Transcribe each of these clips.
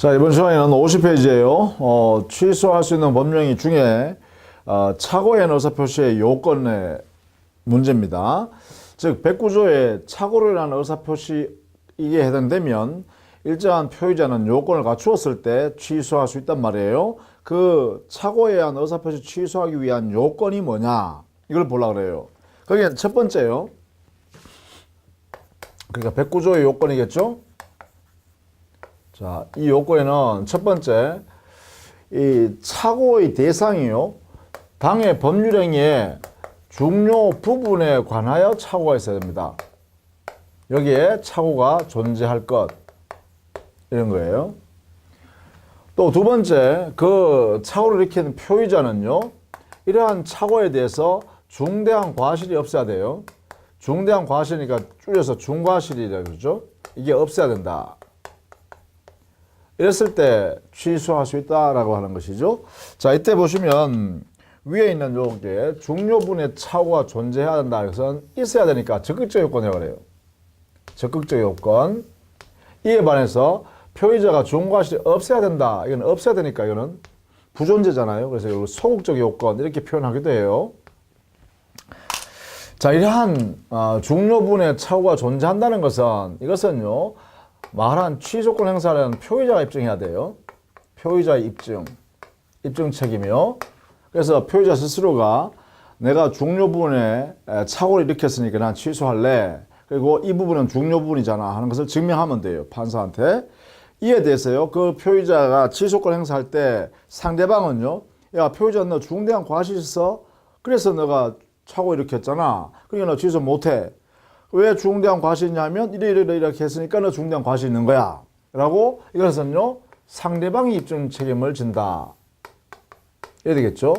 자, 이번 시간에는 50페이지예요. 취소할 수 있는 법령이 중에 착오의 의사표시의 요건의 문제입니다. 즉, 109조에 착오를 한 의사표시 이게 해당되면 일정한 표의자는 요건을 갖추었을 때 취소할 수 있단 말이에요. 그 착오에 의한 의사표시 취소하기 위한 요건이 뭐냐? 이걸 보려고 그래요. 거기에 첫 번째요. 그러니까 109조의 요건이겠죠? 자, 이 요건에는 첫 번째, 이 착오의 대상이요. 당의 법률행위의 중요 부분에 관하여 착오가 있어야 됩니다. 여기에 착오가 존재할 것. 이런 거예요. 또 두 번째, 그 착오를 일으키는 표의자는요. 이러한 착오에 대해서 중대한 과실이 없어야 돼요. 중대한 과실이니까 줄여서 중과실이라고 그러죠. 이게 없어야 된다. 이랬을 때 취소할 수 있다라고 하는 것이죠. 자, 이때 보시면 위에 있는 요게 중요분의 착오가 존재해야 된다. 이것은 있어야 되니까 적극적 요건이라고 그래요. 적극적 요건. 이에 반해서 표의자가 중과실이 없어야 된다. 이건 없어야 되니까 이거는 부존재잖아요. 그래서 이걸 소극적 요건 이렇게 표현하기도 해요. 자, 이러한 중요분의 착오가 존재한다는 것은 이것은요. 말한 취소권 행사를 하는 표의자가 입증해야 돼요. 표의자의 입증 책임이요. 그래서 표의자 스스로가 내가 중요 부분에 착오를 일으켰으니까 난 취소할래. 그리고 이 부분은 중요 부분이잖아 하는 것을 증명하면 돼요. 판사한테. 이에 대해서요. 그 표의자가 취소권 행사할 때 상대방은요. 야, 표의자 너 중대한 과실이 있어? 그래서 너가 착오 일으켰잖아. 그러니까 너 취소 못해. 왜 중대한 과실이냐면 이렇게 했으니까 너 중대한 과실이 있는 거야 라고 이것은요 상대방이 입증 책임을 진다 이래야 되겠죠.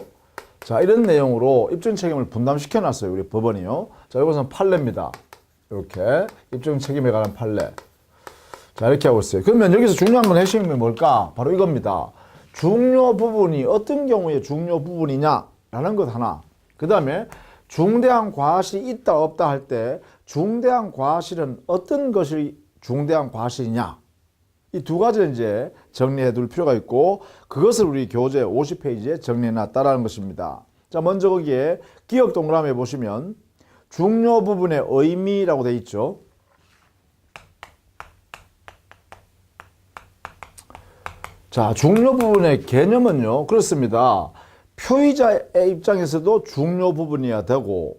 자, 이런 내용으로 입증 책임을 분담시켜 놨어요 우리 법원이요. 자, 이것은 판례입니다. 이렇게 입증 책임에 관한 판례. 자, 이렇게 하고 있어요. 그러면 여기서 중요한 건 핵심이 뭘까? 바로 이겁니다. 중요 부분이 어떤 경우에 중요 부분이냐 라는 것 하나, 그 다음에 중대한 과실이 있다 없다 할 때 중대한 과실은 어떤 것이 중대한 과실이냐, 이 두 가지를 이제 정리해 둘 필요가 있고 그것을 우리 교재 50페이지에 정리해 놨다라는 것입니다. 자, 먼저 거기에 기억 동그라미에 보시면 중요 부분의 의미라고 되어 있죠. 자, 중요 부분의 개념은요 그렇습니다. 표의자의 입장에서도 중요 부분이어야 되고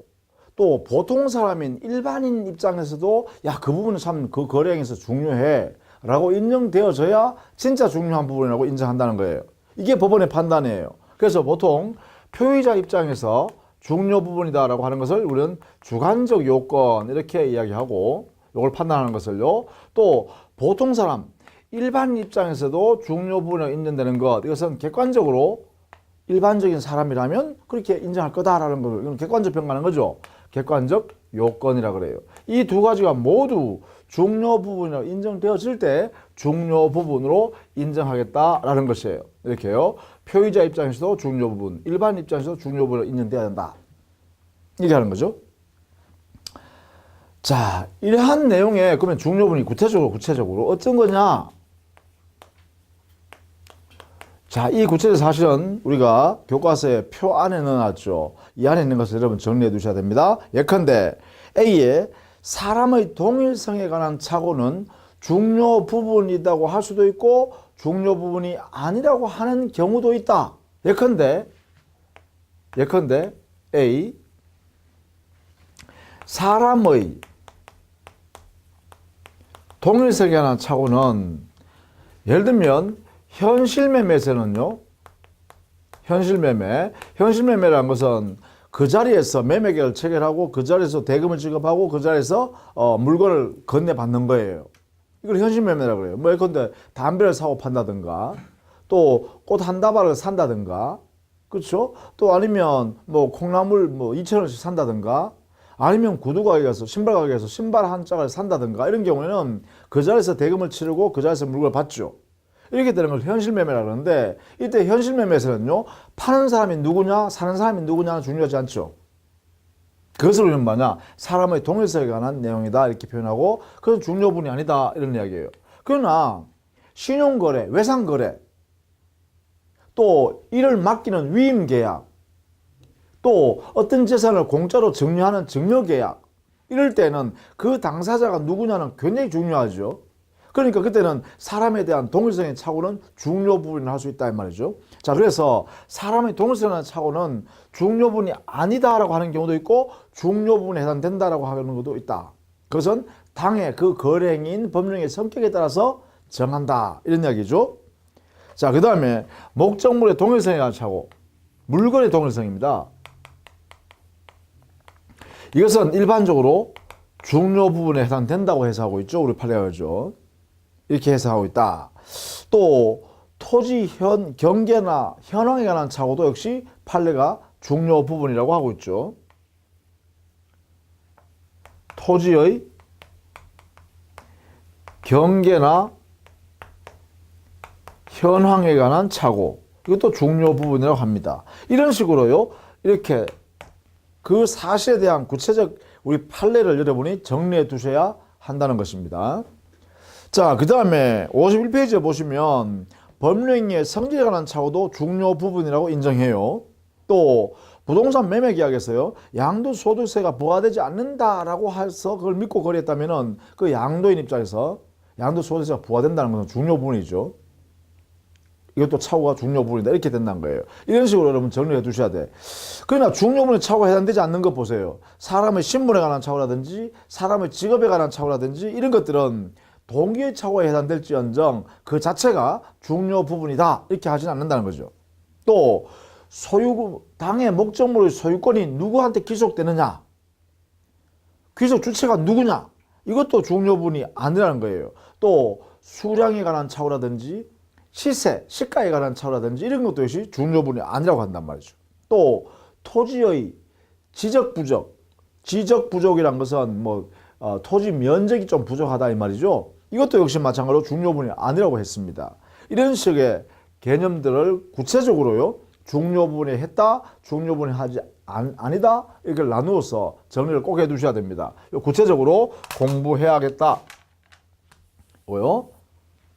또 보통 사람인 일반인 입장에서도 야, 그 부분은 참 그 거래행에서 중요해 라고 인정되어져야 진짜 중요한 부분이라고 인정한다는 거예요. 이게 법원의 판단이에요. 그래서 보통 표의자 입장에서 중요 부분이다 라고 하는 것을 우리는 주관적 요건 이렇게 이야기하고 이걸 판단하는 것을요. 또 보통 사람 일반인 입장에서도 중요 부분이 인정되는 것, 이것은 객관적으로 일반적인 사람이라면 그렇게 인정할 거다라는 걸, 이건 객관적 평가하는 거죠. 객관적 요건이라고 그래요. 이 두 가지가 모두 중요 부분으로 인정되어질 때 중요 부분으로 인정하겠다라는 것이에요. 이렇게요. 표의자 입장에서도 중요 부분, 일반 입장에서도 중요 부분으로 인정돼야 된다. 이렇게 하는 거죠. 자, 이러한 내용에 그러면 중요 부분이 구체적으로 어떤 거냐? 자, 이 구체적 사실은 우리가 교과서에 표 안에 넣어놨죠. 이 안에 있는 것을 여러분 정리해 두셔야 됩니다. 예컨대 A의 사람의 동일성에 관한 착오는 중요 부분이라고 할 수도 있고 중요 부분이 아니라고 하는 경우도 있다. 예컨대 A 사람의 동일성에 관한 착오는 예를 들면 현실매매에서는요. 현실매매라는 것은 그 자리에서 매매 계약을 체결하고 그 자리에서 대금을 지급하고 그 자리에서 물건을 건네받는 거예요. 이걸 현실매매라고 그래요. 뭐 예컨대 담배를 사고 판다든가 또 꽃 한 다발을 산다든가, 그렇죠? 또 아니면 뭐 콩나물 뭐 2,000원씩 산다든가, 아니면 구두 가게 가서 신발 가게 가서 신발 한 짝을 산다든가, 이런 경우에는 그 자리에서 대금을 치르고 그 자리에서 물건을 받죠. 이렇게 되는 걸 현실매매라고 하는데, 이때 현실매매에서는요 파는 사람이 누구냐 사는 사람이 누구냐는 중요하지 않죠. 그것을 우리는 뭐냐, 사람의 동일성에 관한 내용이다 이렇게 표현하고, 그건 중요분이 아니다 이런 이야기예요. 그러나 신용거래, 외상거래, 또 이를 맡기는 위임계약, 또 어떤 재산을 공짜로 증여하는 증여계약, 이럴 때는 그 당사자가 누구냐는 굉장히 중요하죠. 그러니까 그때는 사람에 대한 동일성의 착오는 중요 부분을 할 수 있다 이 말이죠. 자, 그래서 사람의 동일성의 착오는 중요 부분이 아니다라고 하는 경우도 있고 중요 부분에 해당된다라고 하는 것도 있다. 그것은 당의 그 거래행위인 법령의 성격에 따라서 정한다 이런 이야기죠. 자, 그 다음에 목적물의 동일성에 관한 착오, 물건의 동일성입니다. 이것은 일반적으로 중요 부분에 해당된다고 해석하고 있죠. 우리 판례가죠. 이렇게 해석하고 있다. 또 토지 경계나 현황에 관한 착오도 역시 판례가 중요 부분이라고 하고 있죠. 토지의 경계나 현황에 관한 착오, 이것도 중요 부분이라고 합니다. 이런 식으로요, 이렇게 그 사실에 대한 구체적 우리 판례를 여러분이 정리해 두셔야 한다는 것입니다. 자, 그 다음에 51페이지에 보시면 법령의 성질에 관한 착오도 중요 부분이라고 인정해요. 또 부동산 매매 계약에서요, 양도소득세가 부과되지 않는다라고 해서 그걸 믿고 거래했다면은 그 양도인 입장에서 양도소득세가 부과된다는 것은 중요 부분이죠. 이것도 착오가 중요 부분이다 이렇게 된다는 거예요. 이런 식으로 여러분 정리해 두셔야 돼. 그러나 중요 부분에 착오가 해당되지 않는 것 보세요. 사람의 신분에 관한 착오라든지 사람의 직업에 관한 착오라든지 이런 것들은 동기의 착오에 해당될지언정 그 자체가 중요 부분이다 이렇게 하지는 않는다는 거죠. 또 당의 목적물의 소유권이 누구한테 귀속되느냐, 귀속 주체가 누구냐, 이것도 중요 부분이 아니라는 거예요. 또 수량에 관한 착오라든지 시가에 관한 착오라든지 이런 것도 역시 중요 부분이 아니라고 한단 말이죠. 또 토지의 지적 부족이란 것은 토지 면적이 좀 부족하다 이 말이죠. 이것도 역시 마찬가지로 중요 부분이 아니라고 했습니다. 이런 식의 개념들을 구체적으로요, 중요 부분에 했다, 중요 부분에 하지 아니다 이렇게 나누어서 정리를 꼭 해두셔야 됩니다. 구체적으로 공부해야겠다. 뭐요?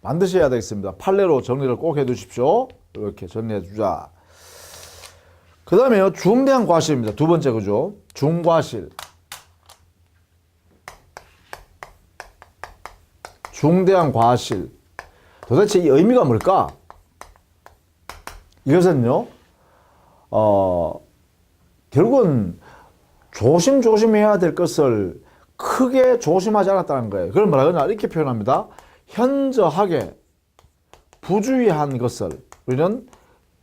반드시 해야 되겠습니다. 판례로 정리를 꼭 해두십시오. 이렇게 정리해 주자. 그 다음에요, 중대한 과실입니다. 두 번째, 그죠? 중과실. 중대한 과실. 도대체 이 의미가 뭘까? 이것은요, 결국은 조심해야 될 것을 크게 조심하지 않았다는 거예요. 그걸 뭐라 그러냐? 이렇게 표현합니다. 현저하게 부주의한 것을 우리는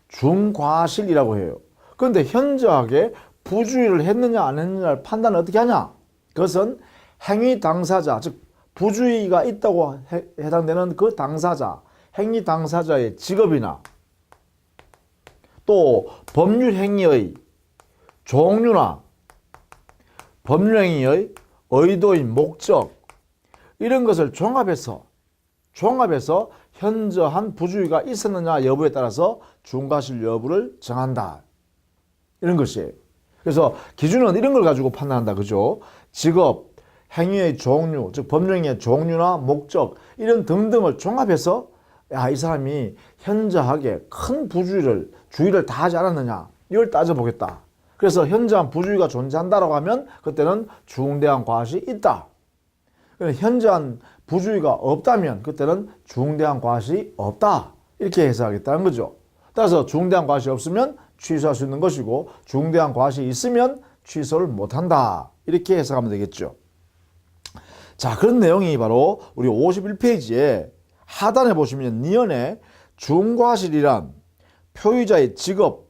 중과실이라고 해요. 그런데 현저하게 부주의를 했느냐 안 했느냐를 판단을 어떻게 하냐? 그것은 행위 당사자, 즉 부주의가 있다고 해당되는 그 당사자, 행위 당사자의 직업이나 또 법률 행위의 종류나 법률 행위의 의도인 목적 이런 것을 종합해서 현저한 부주의가 있었느냐 여부에 따라서 중과실 여부를 정한다. 이런 것이에요. 그래서 기준은 이런 걸 가지고 판단한다. 그죠? 직업, 행위의 종류, 즉 법령의 종류나 목적 이런 등등을 종합해서 이 사람이 현저하게 큰 주의를 다하지 않았느냐 이걸 따져보겠다. 그래서 현저한 부주의가 존재한다라고 하면 그때는 중대한 과실이 있다. 현저한 부주의가 없다면 그때는 중대한 과실이 없다. 이렇게 해석하겠다는 거죠. 따라서 중대한 과실이 없으면 취소할 수 있는 것이고 중대한 과실이 있으면 취소를 못한다. 이렇게 해석하면 되겠죠. 자, 그런 내용이 바로 우리 51페이지에 하단에 보시면 니은에 중과실이란 표의자의 직업,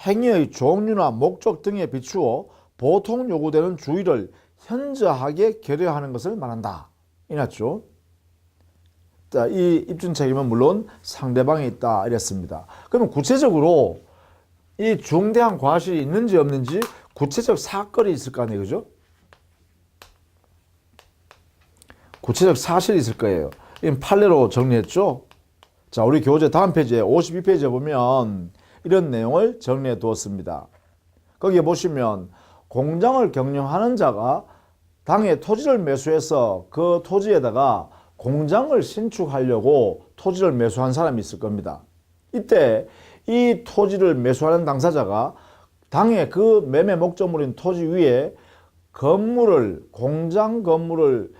행위의 종류나 목적 등에 비추어 보통 요구되는 주의를 현저하게 결여하는 것을 말한다. 이났죠. 자, 이 입증 책임은 물론 상대방에 있다 이랬습니다. 그러면 구체적으로 이 중대한 과실이 있는지 없는지 구체적 사건이 있을 거 아니에요, 그죠? 구체적 사실이 있을 거예요. 이 판례로 정리했죠. 자, 우리 교재 다음 페이지에 52페이지에 보면 이런 내용을 정리해 두었습니다. 거기에 보시면 공장을 경영하는 자가 당의 토지를 매수해서 그 토지에다가 공장을 신축하려고 토지를 매수한 사람이 있을 겁니다. 이때 이 토지를 매수하는 당사자가 당의 그 매매 목적물인 토지 위에 공장 건물을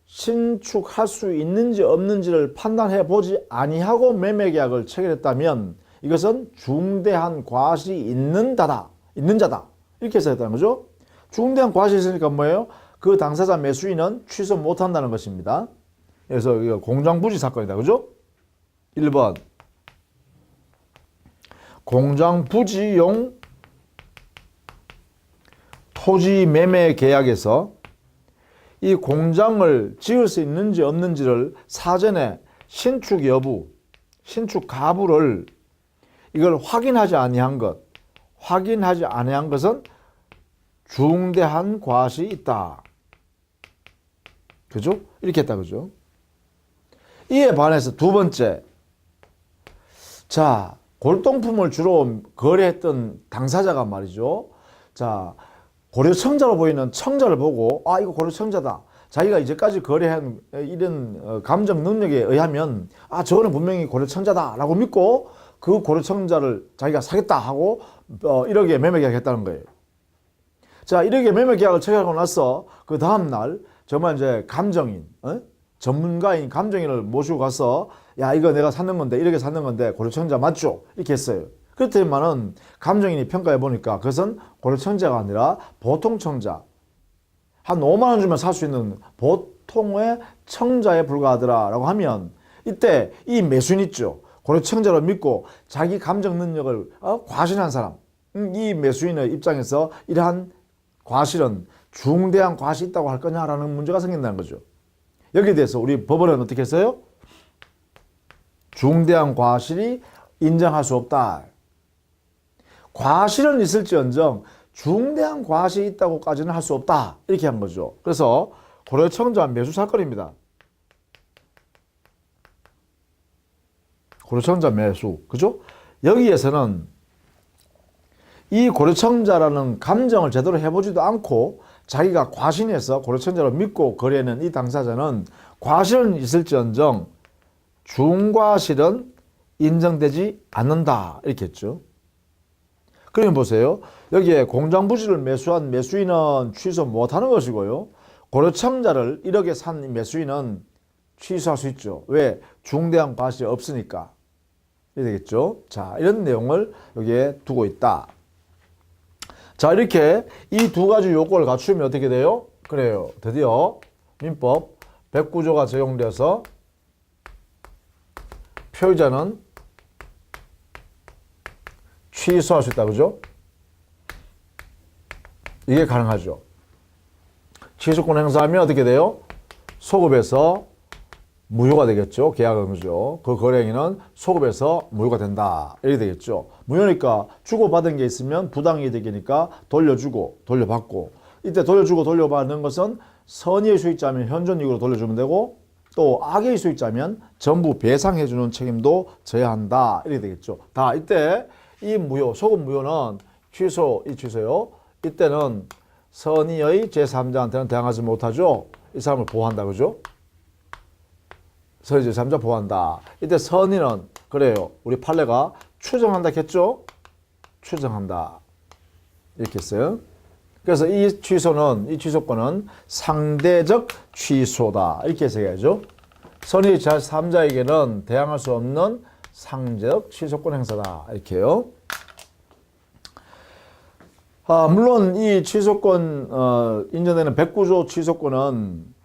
신축할 수 있는지 없는지를 판단해 보지 아니하고 매매 계약을 체결했다면 이것은 중대한 과실이 있는 자다. 이렇게 해서 했다는 거죠. 중대한 과실이 있으니까 뭐예요? 그 당사자 매수인은 취소 못한다는 것입니다. 그래서 이거 공장부지 사건이다. 그죠? 1번 공장부지용 토지 매매 계약에서 이 공장을 지을 수 있는지 없는지를 사전에 신축 여부, 신축 가부를 이걸 확인하지 아니한 것은 중대한 과실이 있다. 그죠? 이렇게 했다. 그죠? 이에 반해서 두 번째. 자, 골동품을 주로 거래했던 당사자가 말이죠. 자, 고려청자로 보이는 청자를 보고 아 이거 고려청자다. 자기가 이제까지 거래한 이런 감정 능력에 의하면 아 저거는 분명히 고려청자다 라고 믿고 그 고려청자를 자기가 사겠다 하고 1억에 매매 계약했다는 거예요. 자 1억에 매매 계약을 체결하고 나서 그 다음날 정말 이제 감정인 전문가인 감정인을 모시고 가서 야 이거 내가 샀는 건데 1억에 샀는 건데 고려청자 맞죠? 이렇게 했어요. 그렇다면은 감정인이 평가해 보니까 그것은 고려청자가 아니라 보통청자 한 5만 원 주면 살 수 있는 보통의 청자에 불과하더라 라고 하면 이때 이 매수인 있죠. 고려청자로 믿고 자기 감정 능력을 과신한 사람 이 매수인의 입장에서 이러한 과실은 중대한 과실이 있다고 할 거냐라는 문제가 생긴다는 거죠. 여기에 대해서 우리 법원은 어떻게 했어요? 중대한 과실이 인정할 수 없다. 과실은 있을지언정 중대한 과실이 있다고까지는 할 수 없다. 이렇게 한 거죠. 그래서 고려청자 매수 사건입니다. 고려청자 매수. 그죠? 여기에서는 이 고려청자라는 감정을 제대로 해보지도 않고 자기가 과신해서 고려청자로 믿고 거래하는 이 당사자는 과실은 있을지언정 중과실은 인정되지 않는다. 이렇게 했죠. 그러면 보세요. 여기에 공장부지를 매수한 매수인은 취소 못하는 것이고요. 고려청자를 1억에 산 매수인은 취소할 수 있죠. 왜? 중대한 과실이 없으니까. 이렇게 되겠죠. 자, 이런 내용을 여기에 두고 있다. 자, 이렇게 이 두 가지 요건을 갖추면 어떻게 돼요? 그래요. 드디어 민법 109조가 적용돼서 표의자는 취소할 수 있다. 그죠? 이게 가능하죠. 취소권 행사하면 어떻게 돼요? 소급에서 무효가 되겠죠. 계약은 그죠. 그 거래행위는 소급에서 무효가 된다. 이렇게 되겠죠. 무효니까 주고받은 게 있으면 부당이득이니까 돌려주고 돌려받고 이때 돌려주고 돌려받는 것은 선의의 수익자면 현존이익으로 돌려주면 되고 또 악의 수익자면 전부 배상해주는 책임도 져야 한다. 이렇게 되겠죠. 다 이때 이 무효, 소급 무효는 취소요. 이때는 선의의 제3자한테는 대항하지 못하죠. 이 사람을 보호한다. 그죠? 선의 제3자 보호한다. 이때 선의는 그래요. 우리 판례가 추정한다 했죠? 추정한다. 이렇게 했어요. 그래서 이 취소권은 상대적 취소다. 이렇게 해석해야죠. 선의 제3자에게는 대항할 수 없는 상대적 취소권 행사다. 이렇게요. 물론 이 취소권 인정되는 109조 취소권은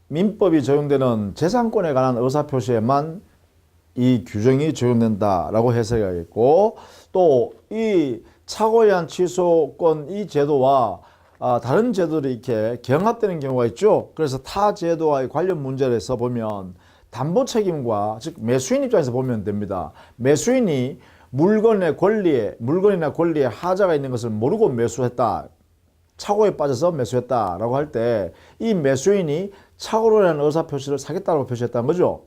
민법이 적용되는 재산권에 관한 의사표시에만 이 규정이 적용된다라고 해석해야겠고 또 이 착오에 의한 취소권 이 제도와 다른 제도들이 이렇게 경합되는 경우가 있죠. 그래서 타 제도와의 관련 문제를 해서 보면 담보 책임과 즉 매수인 입장에서 보면 됩니다. 매수인이 물건이나 권리에 하자가 있는 것을 모르고 매수했다. 착오에 빠져서 매수했다라고 할 때 이 매수인이 착오로 인한 의사표시를 사겠다고 표시했다는 거죠.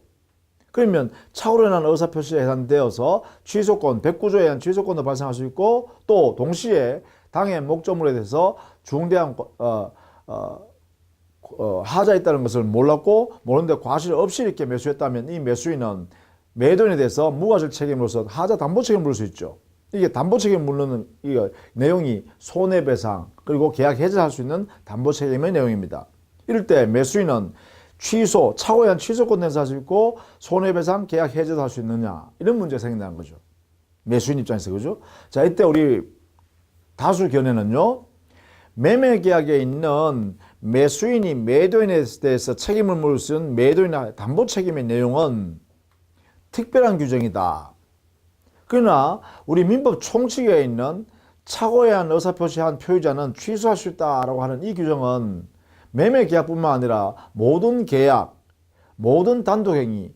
그러면 착오로 인한 의사표시에 해당되어서 취소권, 109조에 의한 취소권도 발생할 수 있고 또 동시에 당의 목적물에 대해서 중대한 하자 있다는 것을 몰랐고 모르는데 과실 없이 이렇게 매수했다면 이 매수인은 매도인에 대해서 무과실 책임으로서 하자 담보 책임을 물을 수 있죠. 이게 담보 책임을 물는 이 내용이 손해배상 그리고 계약 해지할 수 있는 담보 책임의 내용입니다. 이럴 때 매수인은 취소, 착오에 의한 취소권 행사할 수 있고 손해배상 계약 해지도 할 수 있느냐 이런 문제가 생긴다는 거죠. 매수인 입장에서 그죠? 자, 이때 우리 다수 견해는요. 매매 계약에 있는 매수인이 매도인에 대해서 책임을 물을 수 있는 매도인의 담보 책임의 내용은 특별한 규정이다. 그러나 우리 민법 총칙에 있는 착오에 의한 의사표시한 표의자는 취소할 수 있다라고 하는 이 규정은 매매 계약뿐만 아니라 모든 계약, 모든 단독행위,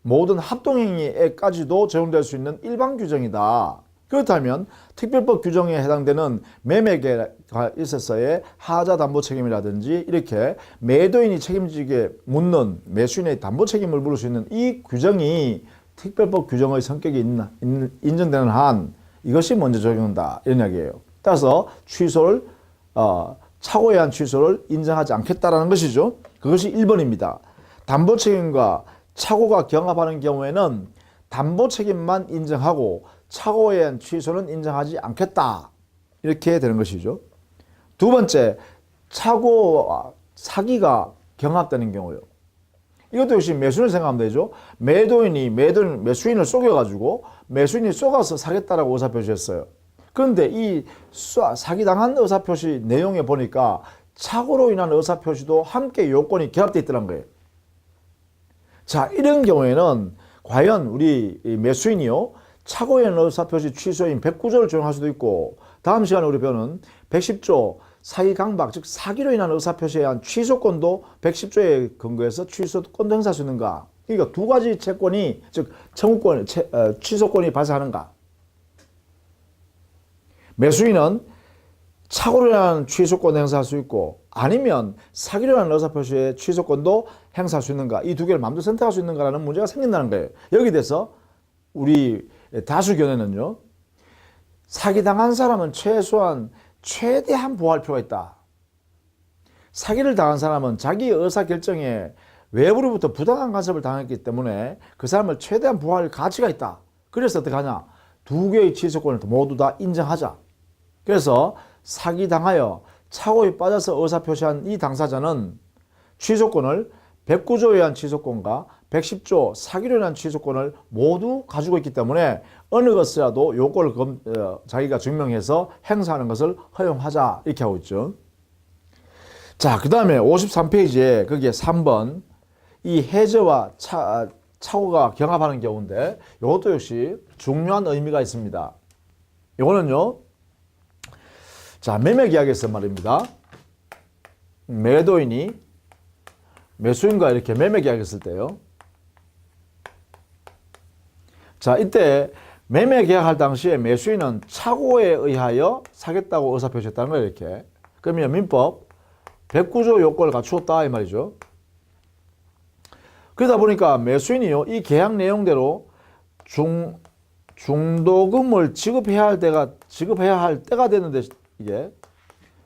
모든 합동행위에까지도 적용될 수 있는 일반 규정이다. 그렇다면 특별법 규정에 해당되는 매매 계약에 있어서의 하자 담보 책임이라든지 이렇게 매도인이 책임지게 묻는 매수인의 담보 책임을 물을 수 있는 이 규정이 특별법 규정의 성격이 인정되는 한 이것이 먼저 적용된다 이런 이야기예요. 따라서 취소를 착오에 의한 취소를 인정하지 않겠다라는 것이죠. 그것이 1번입니다. 담보 책임과 착오가 경합하는 경우에는 담보 책임만 인정하고 착오에 의한 취소는 인정하지 않겠다 이렇게 되는 것이죠. 두 번째, 착오와 사기가 경합되는 경우요. 이것도 역시 매수인을 생각하면 되죠. 매도인이 매수인을 속여가지고 매수인이 속아서 사겠다라고 의사표시했어요. 그런데 이 사기당한 의사표시 내용에 보니까 착오로 인한 의사표시도 함께 요건이 결합되어 있더란 거예요. 자, 이런 경우에는 과연 우리 매수인이요 착오에 의한 의사표시 취소인 109조를 적용할 수도 있고 다음 시간에 우리 배우는 110조 사기 강박 즉 사기로 인한 의사표시에 의한 취소권도 110조에 근거해서 취소권도 행사할 수 있는가. 그러니까 두 가지 채권이 즉 청구권, 취소권이 발생하는가. 매수인은 착오로 인한 취소권 행사할 수 있고 아니면 사기로 인한 의사표시의 취소권도 행사할 수 있는가. 이 두 개를 마음대로 선택할 수 있는가라는 문제가 생긴다는 거예요. 여기에 대해서 우리 다수 견해는요. 사기당한 사람은 최대한 보호할 필요가 있다. 사기를 당한 사람은 자기 의사결정에 외부로부터 부당한 간섭을 당했기 때문에 그 사람을 최대한 보호할 가치가 있다. 그래서 어떻게 하냐. 두 개의 취소권을 모두 다 인정하자. 그래서 사기당하여 착오에 빠져서 의사표시한 이 당사자는 취소권을 109조에 의한 취소권과 110조 사기로 인한 취소권을 모두 가지고 있기 때문에 어느 것이라도 요건을 자기가 증명해서 행사하는 것을 허용하자 이렇게 하고 있죠. 자, 그 다음에 53페이지에 거기에 3번 이 해저와 착오가 경합하는 경우인데 이것도 역시 중요한 의미가 있습니다. 이거는요. 자, 매매 계약에서 말입니다. 매도인이 매수인과 이렇게 매매 계약했을 때요. 자, 이때 매매 계약할 당시에 매수인은 착오에 의하여 사겠다고 의사표시했다는 거예요, 이렇게. 그러면 민법 109조 요건을 갖추었다 이 말이죠. 그러다 보니까 매수인이요, 이 계약 내용대로 중도금을 지급해야 할 때가 됐는데 이게.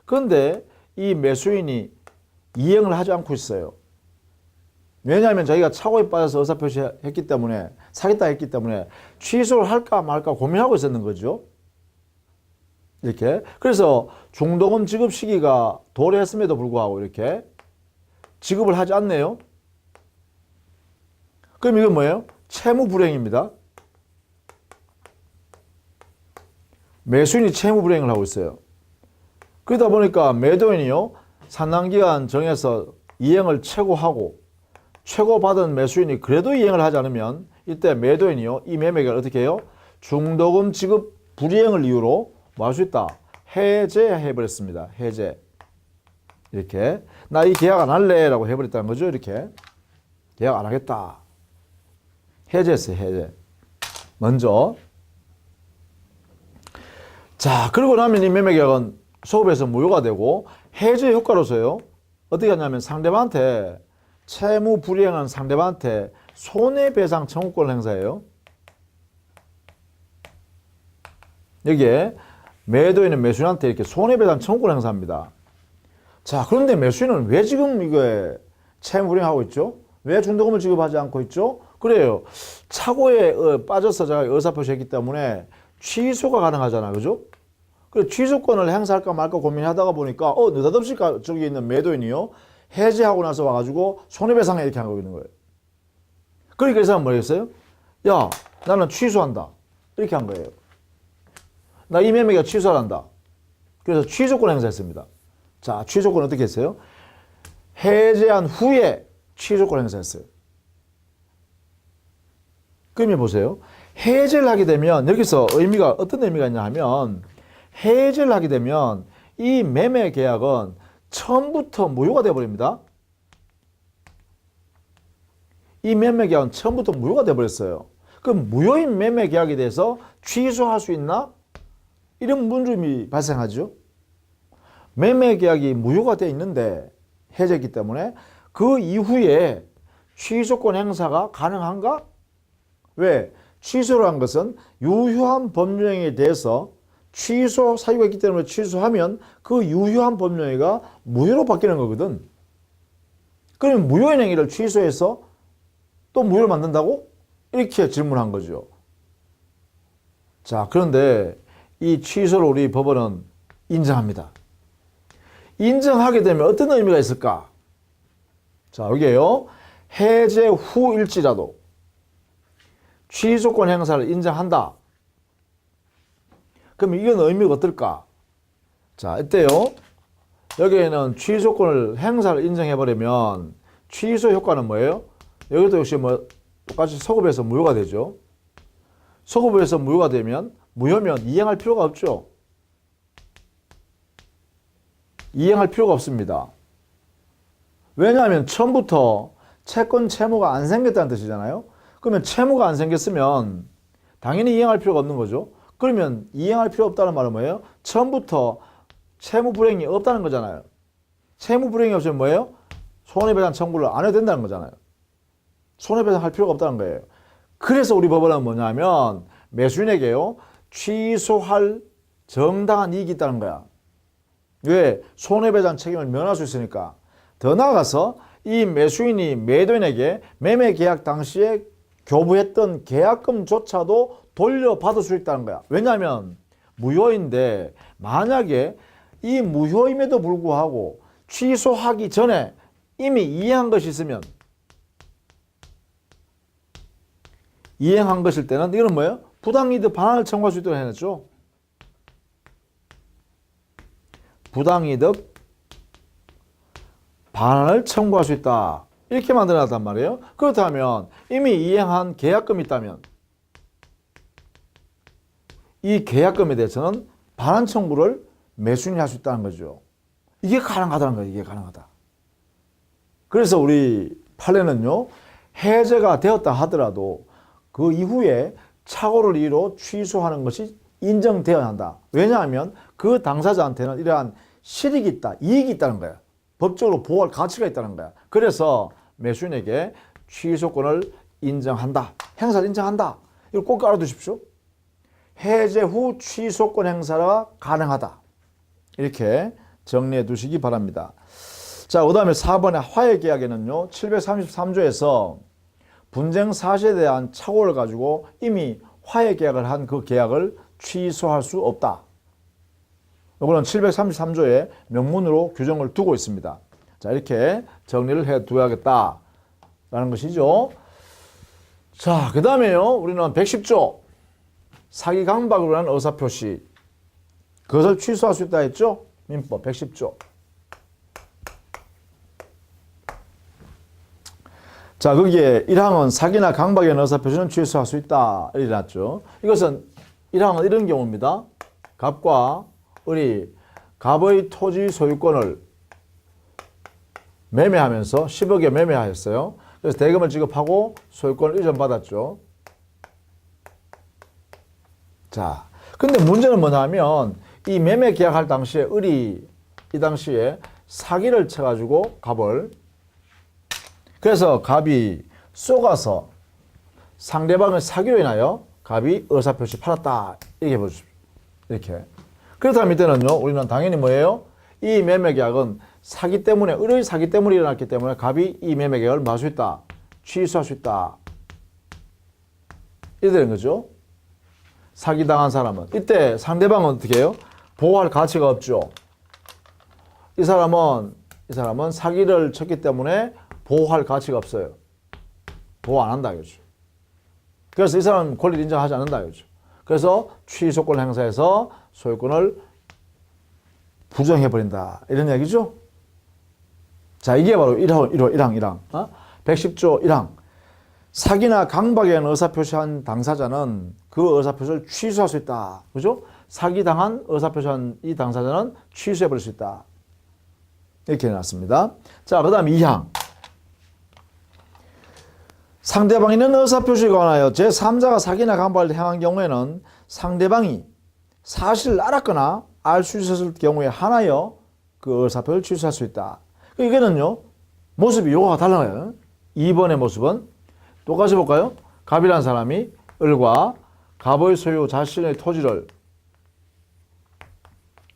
그런데 이 매수인이 이행을 하지 않고 있어요. 왜냐하면 자기가 착오에 빠져서 의사표시했기 때문에 사겠다 했기 때문에 취소를 할까 말까 고민하고 있었는 거죠. 이렇게. 그래서 중도금 지급 시기가 도래했음에도 불구하고 이렇게 지급을 하지 않네요. 그럼 이건 뭐예요? 채무 불이행입니다. 매수인이 채무 불이행을 하고 있어요. 그러다 보니까 매도인이요, 산납기간 정해서 이행을 최고하고 최고받은 매수인이 그래도 이행을 하지 않으면 이때 매도인이요, 이 매매계약을 어떻게 해요? 중도금 지급 불이행을 이유로 뭐 할 수 있다? 해제해버렸습니다. 해제. 이렇게. 나 이 계약 안 할래 라고 해버렸다는 거죠. 이렇게. 계약 안 하겠다. 해제했어요. 해제. 먼저. 자, 그러고 나면 이 매매계약은 소급에서 무효가 되고 해제 효과로서요. 어떻게 하냐면 상대방한테 채무 불이행한 상대방한테 손해배상 청구권을 행사해요. 여기에 매도인은 매수인한테 이렇게 손해배상 청구권을 행사합니다. 자, 그런데 매수인은 왜 지금 이게 채무 불이행하고 있죠? 왜 중도금을 지급하지 않고 있죠? 그래요. 착오에 빠져서 제가 의사표시했기 때문에 취소가 가능하잖아. 그죠? 그래서 취소권을 행사할까 말까 고민하다가 보니까 느닷없이 저기 있는 매도인이요. 해지하고 나서 와가지고 손해배상에 이렇게 하고 있는 거예요. 그러니까 이 사람은 뭐겠어요? 야, 나는 취소한다. 이렇게 한 거예요. 나 이 매매가 취소한다. 그래서 취소권 행사했습니다. 자, 취소권 어떻게 했어요? 해제한 후에 취소권 행사했어요. 그러면 보세요. 해제를 하게 되면 여기서 의미가 어떤 의미가 있냐 하면 해제를 하게 되면 이 매매 계약은 처음부터 무효가 되어버립니다. 이 매매 계약은 처음부터 무효가 되어버렸어요. 그럼 무효인 매매 계약에 대해서 취소할 수 있나? 이런 문제점이 발생하죠. 매매 계약이 무효가 되어 있는데 해제했기 때문에 그 이후에 취소권 행사가 가능한가? 왜? 취소를 한 것은 유효한 법령에 대해서 취소 사유가 있기 때문에 취소하면 그 유효한 법령이 무효로 바뀌는 거거든. 그러면 무효인 행위를 취소해서 또 무효를 만든다고? 이렇게 질문한 거죠. 자, 그런데 이 취소를 우리 법원은 인정합니다. 인정하게 되면 어떤 의미가 있을까? 자, 여기에요. 해제 후일지라도 취소권 행사를 인정한다. 그럼 이건 의미가 어떨까? 자, 이때요. 여기에는 취소권을 행사를 인정해버리면 취소 효과는 뭐예요? 여기도 역시 똑같이 소급해서 무효가 되죠. 소급해서 무효가 되면 무효면 이행할 필요가 없죠. 이행할 필요가 없습니다. 왜냐하면 처음부터 채권 채무가 안 생겼다는 뜻이잖아요. 그러면 채무가 안 생겼으면 당연히 이행할 필요가 없는 거죠. 그러면 이행할 필요 없다는 말은 뭐예요? 처음부터 채무 불이행이 없다는 거잖아요. 채무 불이행이 없으면 뭐예요? 손해배상 청구를 안 해도 된다는 거잖아요. 손해배상 할 필요가 없다는 거예요. 그래서 우리 법원은 뭐냐면 매수인에게요. 취소할 정당한 이익이 있다는 거야. 왜? 손해배상 책임을 면할 수 있으니까. 더 나아가서 이 매수인이 매도인에게 매매 계약 당시에 교부했던 계약금조차도 돌려받을 수 있다는 거야. 왜냐하면 무효인데 만약에 이 무효임에도 불구하고 취소하기 전에 이미 이행한 것이 있으면 이행한 것일 때는 이거는 뭐예요? 부당이득 반환을 청구할 수 있도록 해놨죠. 부당이득 반환을 청구할 수 있다. 이렇게 만들어놨단 말이에요. 그렇다면 이미 이행한 계약금이 있다면 이 계약금에 대해서는 반환 청구를 매수인이 할 수 있다는 거죠. 이게 가능하다는 거예요. 이게 가능하다. 그래서 우리 판례는요. 해제가 되었다 하더라도 그 이후에 착오를 이유로 취소하는 것이 인정되어야 한다. 왜냐하면 그 당사자한테는 이러한 실익이 있다, 이익이 있다는 거야. 법적으로 보호할 가치가 있다는 거야. 그래서 매수인에게 취소권을 인정한다. 행사를 인정한다. 이걸 꼭 알아두십시오. 해제 후 취소권 행사가 가능하다. 이렇게 정리해 두시기 바랍니다. 자, 그 다음에 4번의 화해계약에는요. 733조에서 분쟁 사실에 대한 착오를 가지고 이미 화해계약을 한 그 계약을 취소할 수 없다. 이거는 733조의 명문으로 규정을 두고 있습니다. 자, 이렇게 정리를 해 두어야겠다라는 것이죠. 자, 그 다음에요. 우리는 110조. 사기 강박으로 한 의사표시. 그것을 취소할 수 있다 했죠? 민법 110조. 자, 거기에 1항은 사기나 강박에 의한 의사표시는 취소할 수 있다. 이렇게 났죠. 이것은 1항은 이런 경우입니다. 갑과 을이 갑의 토지 소유권을 매매하면서 10억에 매매하였어요. 그래서 대금을 지급하고 소유권을 이전받았죠. 자, 근데 문제는 뭐냐면 이 매매 계약할 당시에 을이 이 당시에 사기를 쳐가지고 갑을, 그래서 갑이 쏘가서 상대방을 사기로 인하여 갑이 의사표시 팔았다. 이렇게 보십시오. 이렇게. 그렇다면 이때는요, 우리는 당연히 뭐예요? 이 매매 계약은 사기 때문에, 을의 사기 때문에 일어났기 때문에 갑이 이 매매 계약을 뭐 할 수 있다? 취소할 수 있다. 이래 되는 거죠. 사기당한 사람은. 이때 상대방은 어떻게 해요? 보호할 가치가 없죠. 이 사람은 사기를 쳤기 때문에 보호할 가치가 없어요. 보호 안 한다 이거죠. 그래서 이 사람은 권리를 인정하지 않는다 이거죠. 그래서 취소권 행사해서 소유권을 부정해버린다. 이런 얘기죠. 자, 이게 바로 1항. 110조 1항. 사기나 강박에 의한 의사표시한 당사자는 그 의사표시를 취소할 수 있다. 그죠? 사기당한 의사표시한 이 당사자는 취소해버릴 수 있다. 이렇게 해놨습니다. 자, 그 다음 2항. 상대방이 있는 의사표시에 관하여 제3자가 사기나 강박을 행한 경우에는 상대방이 사실을 알았거나 알 수 있었을 경우에 한하여 그 의사표를 취소할 수 있다. 이게는요, 모습이 요거가 달라요. 2번의 모습은 똑같이 볼까요? 갑이라는 사람이 을과 갑의 소유 자신의 토지를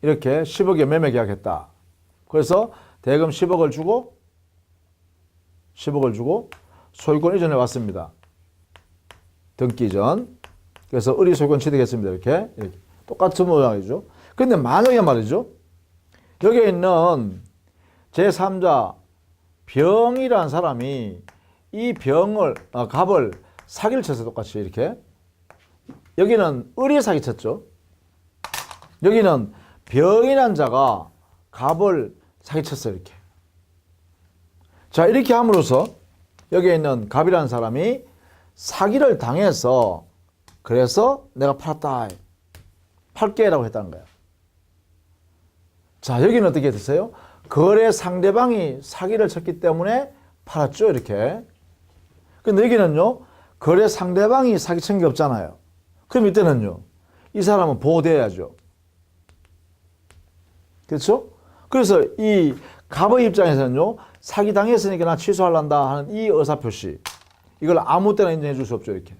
이렇게 10억에 매매 계약했다. 그래서 대금 10억을 주고 소유권 이전해 왔습니다. 등기 전. 그래서 을이 소유권 취득했습니다. 이렇게 똑같은 모양이죠. 근데 만약에 말이죠, 여기에 있는 제3자 병이라는 사람이 이 갑을 사기를 쳤어요. 똑같이 이렇게. 여기는 을이 사기 쳤죠. 여기는 병이라는 자가 갑을 사기 쳤어요. 이렇게. 자, 이렇게 함으로써 여기에 있는 갑이라는 사람이 사기를 당해서 그래서 내가 팔았다. 팔게라고 했다는 거예요. 자, 여기는 어떻게 됐어요? 거래 상대방이 사기를 쳤기 때문에 팔았죠. 이렇게. 근데 여기는요, 거래 상대방이 사기친 게 없잖아요. 그럼 이때는요, 이 사람은 보호돼야죠. 그렇죠? 그래서 이 갑의 입장에서는요, 사기당했으니까 나 취소하란다 하는 이 의사표시, 이걸 아무 때나 인정해 줄 수 없죠. 이렇게.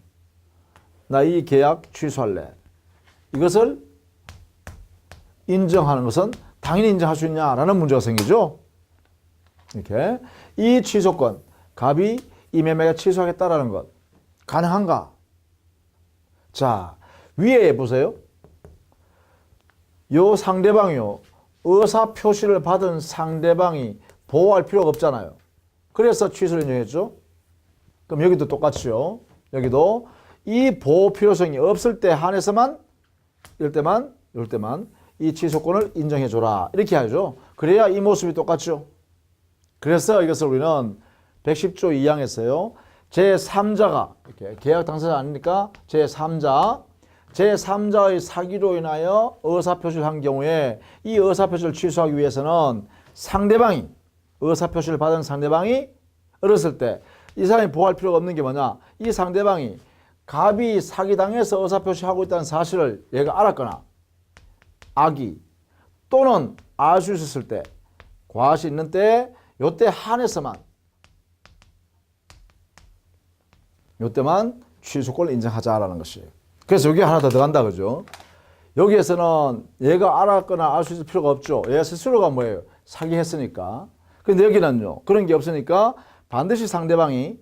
나 이 계약 취소할래. 이것을 인정하는 것은 당연히 인정할 수 있냐라는 문제가 생기죠. 이렇게. 이 취소권, 갑이 이 매매가 취소하겠다라는 것 가능한가? 자, 위에 보세요. 요 상대방이요, 의사 표시를 받은 상대방이 보호할 필요가 없잖아요. 그래서 취소를 인정했죠. 그럼 여기도 똑같이요. 여기도 이 보호 필요성이 없을 때 한해서만 이럴 때만 이 취소권을 인정해줘라. 이렇게 하죠. 그래야 이 모습이 똑같죠. 그래서 이것을 우리는 110조 2항에서요. 제3자가 이렇게 계약 당사자 아니니까 제3자의 사기로 인하여 의사표시를 한 경우에 이 의사표시를 취소하기 위해서는 상대방이 의사표시를 받은 상대방이 어렸을 때 이 사람이 보호할 필요가 없는 게 뭐냐? 이 상대방이 갑이 사기당해서 의사표시하고 있다는 사실을 얘가 알았거나 악이 또는 알 수 있었을 때 과시 있는 때 요때 한해서만 요때만 취소권을 인정하자라는 것이에요. 그래서 여기 하나 더 들어간다 그죠? 여기에서는 얘가 알았거나 알 수 있을 필요가 없죠. 얘가 스스로가 뭐예요? 사기했으니까. 근데 여기는요, 그런 게 없으니까 반드시 상대방이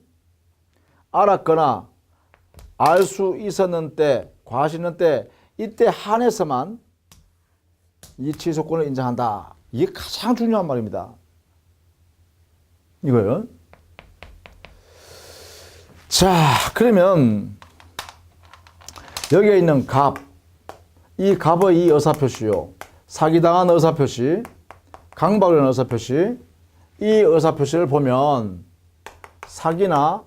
알았거나 알 수 있었는 때, 과시 있는 때, 이때 한해서만 이 취소권을 인정한다. 이게 가장 중요한 말입니다. 이거요. 자, 그러면 여기에 있는 갑, 이 갑의 이 의사표시요, 사기당한 의사표시, 강박을 한 의사표시, 이 의사표시를 보면 사기나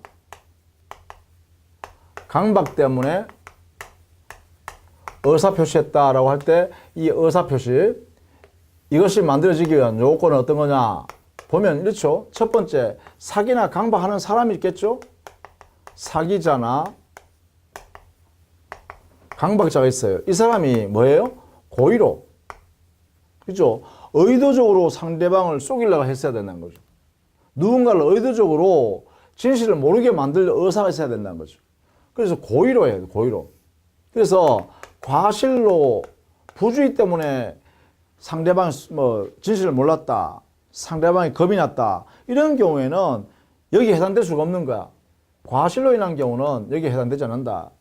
강박 때문에 의사표시했다라고 할 때 이 의사표시, 이것이 만들어지기 위한 요건은 어떤 거냐 보면 이렇죠. 첫 번째, 사기나 강박하는 사람이 있겠죠. 사기자나 강박자가 있어요. 이 사람이 뭐예요? 고의로, 그죠? 의도적으로 상대방을 속이려고 했어야 된다는 거죠. 누군가를 의도적으로 진실을 모르게 만들 의사가 있어야 된다는 거죠. 그래서 고의로 해요. 고의로. 그래서 과실로 부주의 때문에 상대방이 진실을 몰랐다. 상대방이 겁이 났다. 이런 경우에는 여기에 해당될 수가 없는 거야. 과실로 인한 경우는 여기에 해당되지 않는다.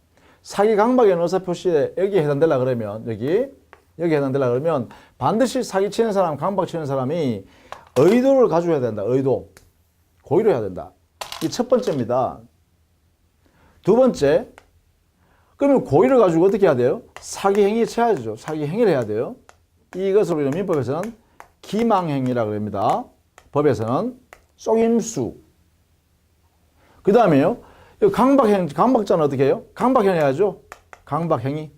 사기 강박의 의사표시에 여기에 해당되려 그러면 여기에 해당되려 그러면 반드시 사기치는 사람, 강박치는 사람이 의도를 가지고 해야 된다. 의도. 고의로 해야 된다. 이 첫 번째입니다. 두 번째, 그러면 고의를 가지고 어떻게 해야 돼요? 사기 행위에 처해야죠. 사기 행위를 해야 돼요. 이것을 우리는 민법에서는 기망행위라고 합니다. 법에서는 속임수. 그 다음에요. 강박자는 어떻게 해요? 강박행위 해야죠. 강박행위.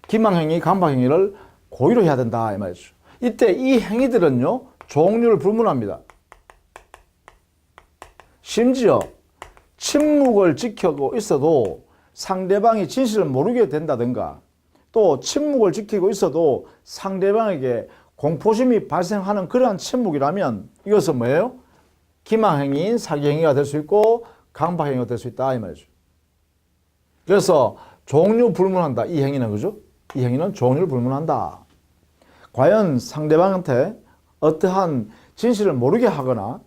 기망행위, 강박행위를 고의로 해야 된다. 이 말이죠. 이때 이 행위들은요, 종류를 불문합니다. 심지어 침묵을 지키고 있어도 상대방이 진실을 모르게 된다든가 또 침묵을 지키고 있어도 상대방에게 공포심이 발생하는 그러한 침묵이라면 이것은 뭐예요? 기망행위인 사기행위가 될 수 있고 강박행위가 될 수 있다 이 말이죠. 그래서 종류 불문한다. 이 행위는 그죠? 이 행위는 종류를 불문한다. 과연 상대방한테 어떠한 진실을 모르게 하거나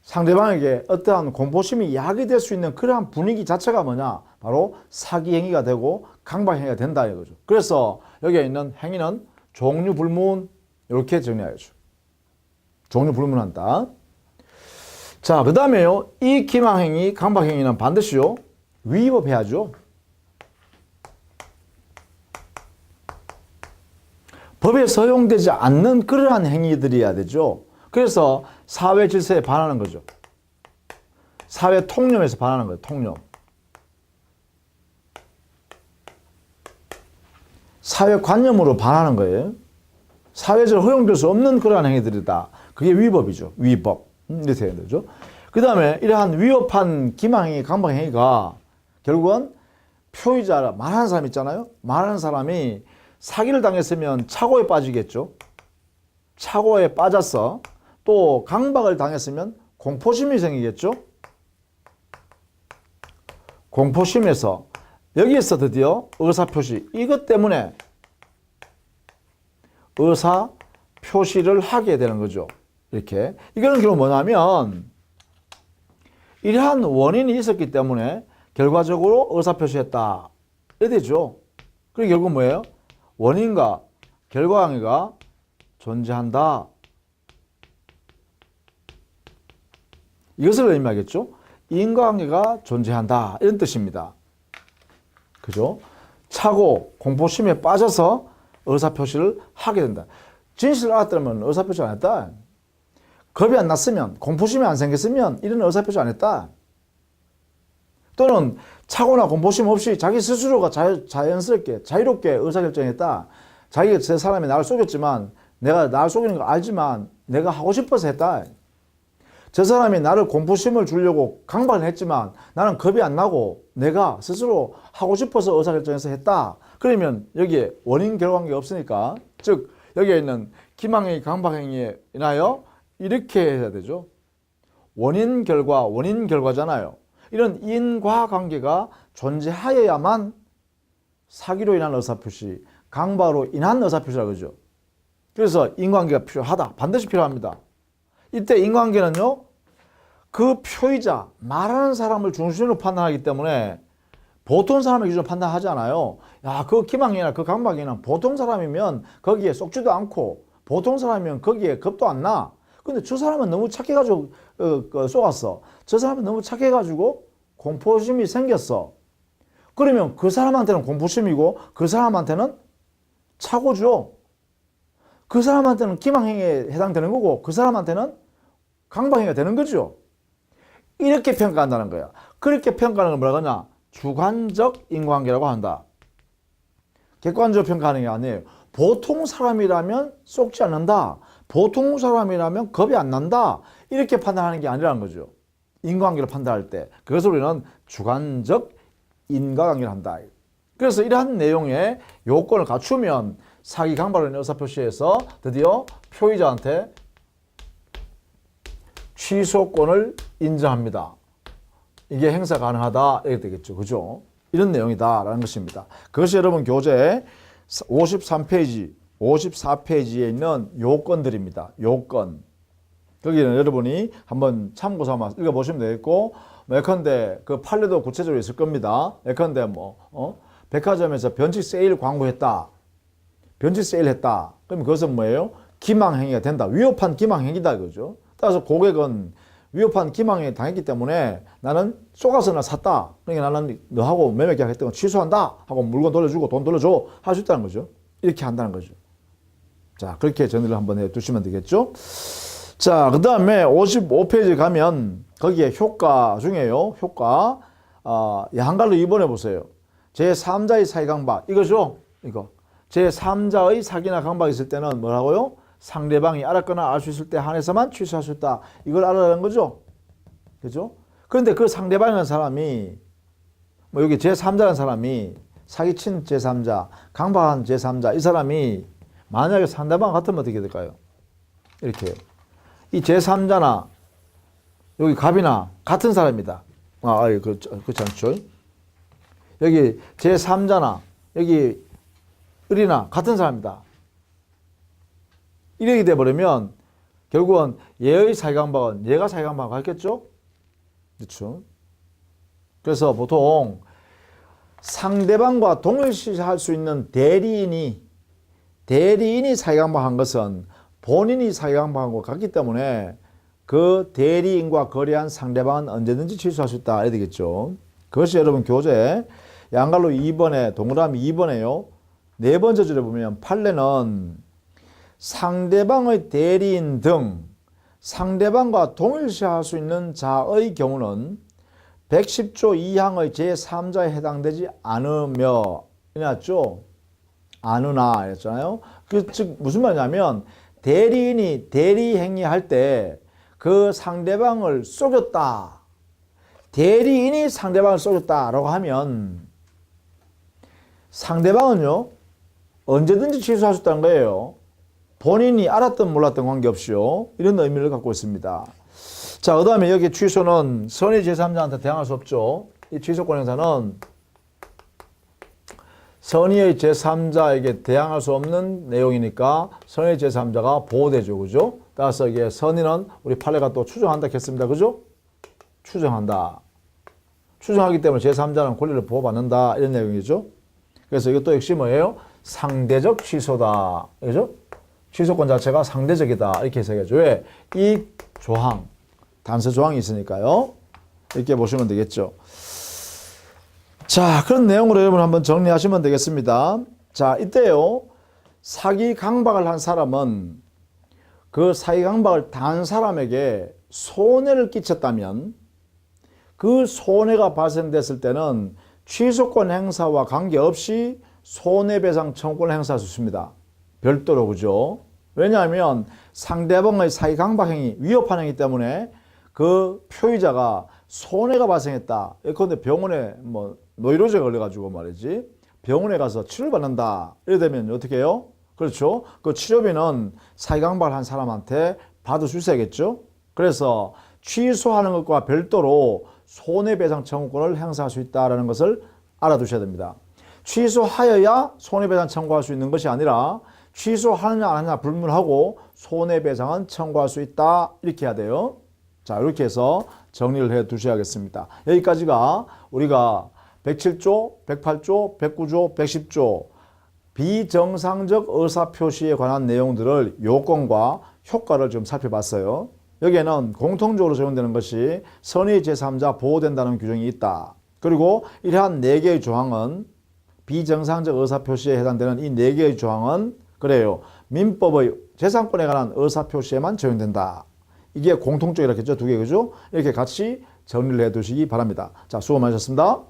상대방에게 어떠한 공포심이 야기될 수 있는 그러한 분위기 자체가 뭐냐? 바로 사기행위가 되고 강박행위가 된다 이거죠. 그래서 여기에 있는 행위는 종류불문 이렇게 정리하죠. 종류불문한다. 자, 그 다음에요. 이 기망행위, 강박행위는 반드시요. 위법해야죠. 법에 서용되지 않는 그러한 행위들이어야 되죠. 그래서 사회 질서에 반하는 거죠. 사회 통념에서 반하는 거예요. 통념. 사회 관념으로 반하는 거예요. 사회적으로 허용될 수 없는 그러한 행위들이다. 그게 위법이죠. 위법. 이렇게 해야 되죠. 그 다음에 이러한 위법한 기망행위, 강박행위가 결국은 표의자, 말하는 사람 있잖아요. 말하는 사람이 사기를 당했으면 착오에 빠지겠죠. 착오에 빠져서 또 강박을 당했으면 공포심이 생기겠죠. 공포심에서 여기에서 드디어 의사표시, 이것 때문에 의사표시를 하게 되는 거죠. 이렇게. 이거는 결국 뭐냐면 이러한 원인이 있었기 때문에 결과적으로 의사표시했다. 이렇게 되죠. 그리고 결국 뭐예요? 원인과 결과관계가 존재한다. 이것을 의미하겠죠. 인과관계가 존재한다. 이런 뜻입니다. 그죠? 착오, 공포심에 빠져서 의사표시를 하게 된다. 진실을 알았다면 의사표시 안 했다. 겁이 안 났으면, 공포심이 안 생겼으면 이런 의사표시 안 했다. 또는 착오나 공포심 없이 자기 스스로가 자연스럽게, 자유롭게 의사결정했다. 자기가 저 사람이 나를 속였지만, 내가 나를 속이는 거 알지만 내가 하고 싶어서 했다. 저 사람이 나를 공포심을 주려고 강박을 했지만 나는 겁이 안 나고 내가 스스로 하고 싶어서 의사결정해서 했다. 그러면 여기에 원인 결과관계가 없으니까, 즉 여기에 있는 기망행위, 강박행위에 인하여 이렇게 해야 되죠. 원인 결과잖아요. 이런 인과관계가 존재하여야만 사기로 인한 의사표시, 강박으로 인한 의사표시라고 그러죠. 그래서 인과관계가 필요하다. 반드시 필요합니다. 이때 인과관계는요, 그 표의자, 말하는 사람을 중심으로 판단하기 때문에 보통 사람의 기준으로 판단하지 않아요. 야, 그 기망행위나 그 강박행위는 보통 사람이면 거기에 쏙지도 않고 보통 사람이면 거기에 겁도 안 나. 근데 저 사람은 너무 착해가지고 쏘았어. 저 사람은 너무 착해가지고 공포심이 생겼어. 그러면 그 사람한테는 공포심이고 그 사람한테는 착오죠. 그 사람한테는 기망행위에 해당되는 거고 그 사람한테는 강박행위가 되는 거죠. 이렇게 평가한다는 거야. 그렇게 평가하는 걸 뭐라고 하냐? 주관적 인과관계라고 한다. 객관적으로 평가하는 게 아니에요. 보통 사람이라면 속지 않는다. 보통 사람이라면 겁이 안 난다. 이렇게 판단하는 게 아니라는 거죠. 인과관계를 판단할 때. 그것을 우리는 주관적 인과관계를 한다. 그래서 이러한 내용의 요건을 갖추면 사기 강박을 의사표시해서 드디어 표의자한테 취소권을 인정합니다. 이게 행사 가능하다. 이렇게 되겠죠. 그죠? 이런 내용이다라는 것입니다. 그것이 여러분 교재 53페이지 54페이지에 있는 요건들입니다. 요건. 거기는 여러분이 한번 참고 삼아 읽어보시면 되겠고, 예컨대 그 판례도 구체적으로 있을 겁니다. 예컨대 백화점에서 변칙 세일 광고했다. 변칙 세일 했다. 그럼 그것은 뭐예요? 기망행위가 된다. 위협한 기망행위다 이거죠. 따라서 고객은 위협한 기망행위 당했기 때문에 나는 속아서나 샀다. 그러니까 나는 너하고 매매 계약했던 거 취소한다. 하고 물건 돌려주고 돈 돌려줘. 할 수 있다는 거죠. 이렇게 한다는 거죠. 자, 그렇게 정리를 한번 해 두시면 되겠죠. 자, 그 다음에 55페이지 가면 거기에 효과 중에요. 효과. 한갈로 2번에 보세요. 제3자의 사기 강박. 이거죠? 이거. 제3자의 사기나 강박이 있을 때는 뭐라고요? 상대방이 알았거나 알 수 있을 때 한해서만 취소할 수 있다. 이걸 알아라는 거죠. 그죠? 그런데 그 상대방이라는 사람이, 여기 제3자라는 사람이 사기친 제3자, 강박한 제3자, 이 사람이 만약에 상대방 같으면 어떻게 될까요? 이렇게. 이 제3자나 여기 갑이나 같은 사람이다. 그렇지 않죠? 여기 제3자나 여기 을이나 같은 사람이다. 이렇게 돼버리면 결국은 얘의 사기강박은 얘가 사기강박을 했겠죠? 그렇죠? 그래서 보통 상대방과 동일시할 수 있는 대리인이 사기강박한 것은 본인이 사기강박한 것 같기 때문에 그 대리인과 거래한 상대방은 언제든지 취소할 수 있다. 이래야 되겠죠. 그것이 여러분 교재 양갈로 2번에 동그라미 2번에요. 네 번째 줄에 보면 판례는 상대방의 대리인 등 상대방과 동일시할 수 있는 자의 경우는 110조 2항의 제3자에 해당되지 않으며 이랬죠. 않으나 했잖아요. 즉 무슨 말이냐면 대리인이 대리행위할 때 그 상대방을 속였다. 대리인이 상대방을 속였다라고 하면 상대방은요 언제든지 취소할 수 있다는 거예요. 본인이 알았든 몰랐든 관계없이요. 이런 의미를 갖고 있습니다. 자, 그 다음에 여기 취소는 선의 제3자한테 대항할 수 없죠. 이 취소권 행사는 선의의 제3자에게 대항할 수 없는 내용이니까 선의 제3자가 보호되죠. 그죠? 따라서 이게 선의는 우리 판례가 또 추정한다 했습니다. 그죠? 추정한다. 추정하기 때문에 제3자는 권리를 보호받는다. 이런 내용이죠. 그래서 이것도 역시 뭐예요? 상대적 취소다. 그죠? 취소권 자체가 상대적이다. 이렇게 해석해야죠. 왜? 이 조항, 단서 조항이 있으니까요. 이렇게 보시면 되겠죠. 자, 그런 내용으로 여러분 한번 정리하시면 되겠습니다. 자, 이때요. 사기 강박을 한 사람은 그 사기 강박을 당한 사람에게 손해를 끼쳤다면 그 손해가 발생됐을 때는 취소권 행사와 관계없이 손해배상 청구권을 행사할 수 있습니다. 별도로. 그죠? 왜냐하면 상대방의 사기 강박 행위, 위협한 행위 때문에 그 표의자가 손해가 발생했다. 예컨대 병원에 노이로제 걸려가지고 말이지. 병원에 가서 치료를 받는다. 이래 되면 어떻게 해요? 그렇죠. 그 치료비는 사기 강박을 한 사람한테 받을 수 있어야겠죠. 그래서 취소하는 것과 별도로 손해배상 청구권을 행사할 수 있다는 것을 알아두셔야 됩니다. 취소하여야 손해배상 청구할 수 있는 것이 아니라 취소하느냐 안 하느냐 불문하고 손해배상은 청구할 수 있다. 이렇게 해야 돼요. 자, 이렇게 해서 정리를 해 두셔야겠습니다. 여기까지가 우리가 107조, 108조, 109조, 110조 비정상적 의사표시에 관한 내용들을 요건과 효과를 좀 살펴봤어요. 여기에는 공통적으로 적용되는 것이 선의 제3자 보호된다는 규정이 있다. 그리고 이러한 4개의 조항은 비정상적 의사표시에 해당되는 이 4개의 조항은 그래요. 민법의 재산권에 관한 의사표시에만 적용된다. 이게 공통적이라고 했죠. 2개, 그죠? 이렇게 같이 정리를 해 두시기 바랍니다. 자, 수고 많으셨습니다.